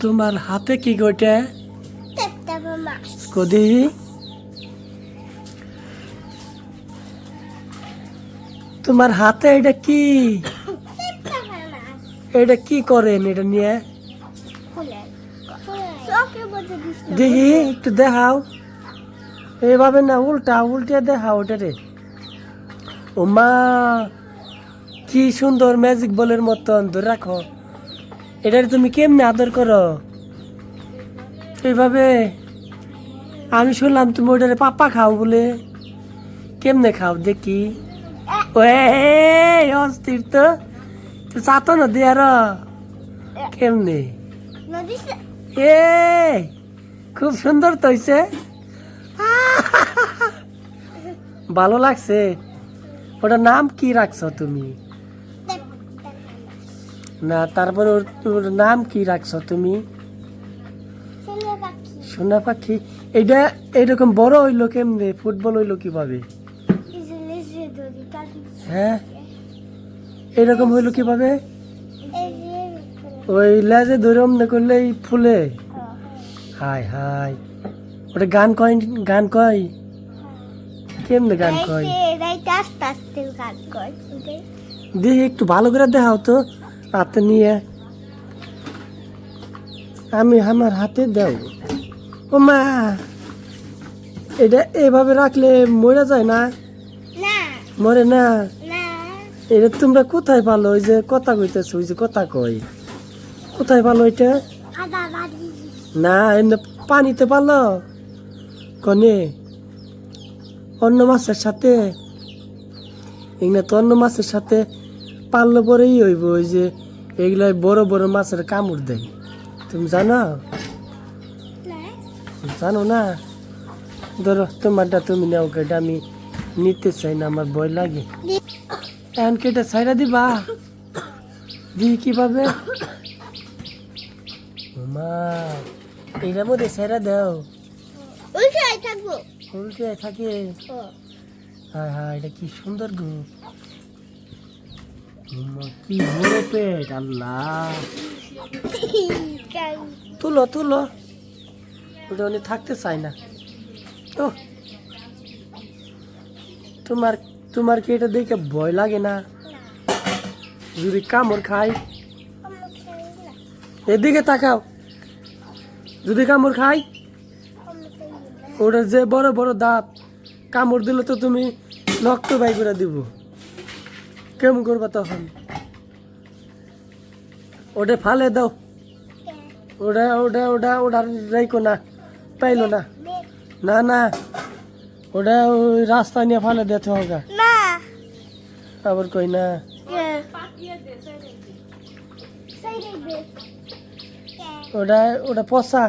তোমার হাতে কি গোটা কদি তোমার হাতে এটা কি এটা কি করেন এটা নিয়ে দেখি একটু দেখাও এইভাবে না উল্টা উল্টে দেখাও ওটা রে ও মা কি সুন্দর ম্যাজিক বলের মতন ধরে রাখো এটা তুমি কেমনে আদর করো এইভাবে আমি শুনলাম তুমি ওটারে পাপা খাও বলে কেমনে খাও দেখি ও অস্থির তো তুই চাতো না দিয়ে আর কেমনে এ খুব সুন্দর তো হইছে ভালো লাগছে ওটার নাম কি রাখছো তুমি না তারপরে ওর নাম কি রাখছো তুমি সোনা পাখি এইটা এইরকম বড় হইলো কেমনে ফুটবল হইলো কিভাবে হ্যাঁ এরকম হইলো কিভাবে ওই লেজে ধরে অমনে করলে ফুলে হাই হাই ওটা গান কয় কেমনে গান কয় দেখি একটু ভালো করে দেখাও তো হাতে নিয়ে আমি আমার হাতে দাও ও মা এটা এভাবে রাখলে মরে যায় না মরে না এটা তোমরা কোথায় পালো ওই যে কথা কইতেছো ওই যে কথা কই কোথায় পালো এটা না এমনি পানিতে পালো কনে অন্য মাছের সাথে এগুলা তো অন্য মাছের সাথে পাললে পরেই হইব ওই যে এগুলা বড় বড় মাছের কামড় দেয় তুমি জানো জানো না ধরো তোমারটা তুমি নাও কেটা আমি নিতে চাই না আমার ভয় লাগে এখন কেটে ছাইরা দিবা দি কিভাবে মা এটার মধ্যে ছাইরা দাও উল্টে থাকে হ্যাঁ হ্যাঁ এটা কি সুন্দর গো কি বড় পেট আল্লাহ তুলো তুলো ওটা উনি থাকতে চায় না ও তোমার কি এটা দেখে ভয় লাগে না যদি কামড় খাই এদিকে তাকাও যদি কামড় খাই ওটা যে বড় বড় দাঁত কামড় দিলে তো তুমি রক্ত বাই করে দিব কেমন করবা তখন ওটা ফালে দাও ওটা ওটা ওটা ওটা রাইকো না পাইলো না না না ওটা ওই রাস্তা নিয়ে ফালে দিতে হবে আবার কই না ওটা ওটা পচা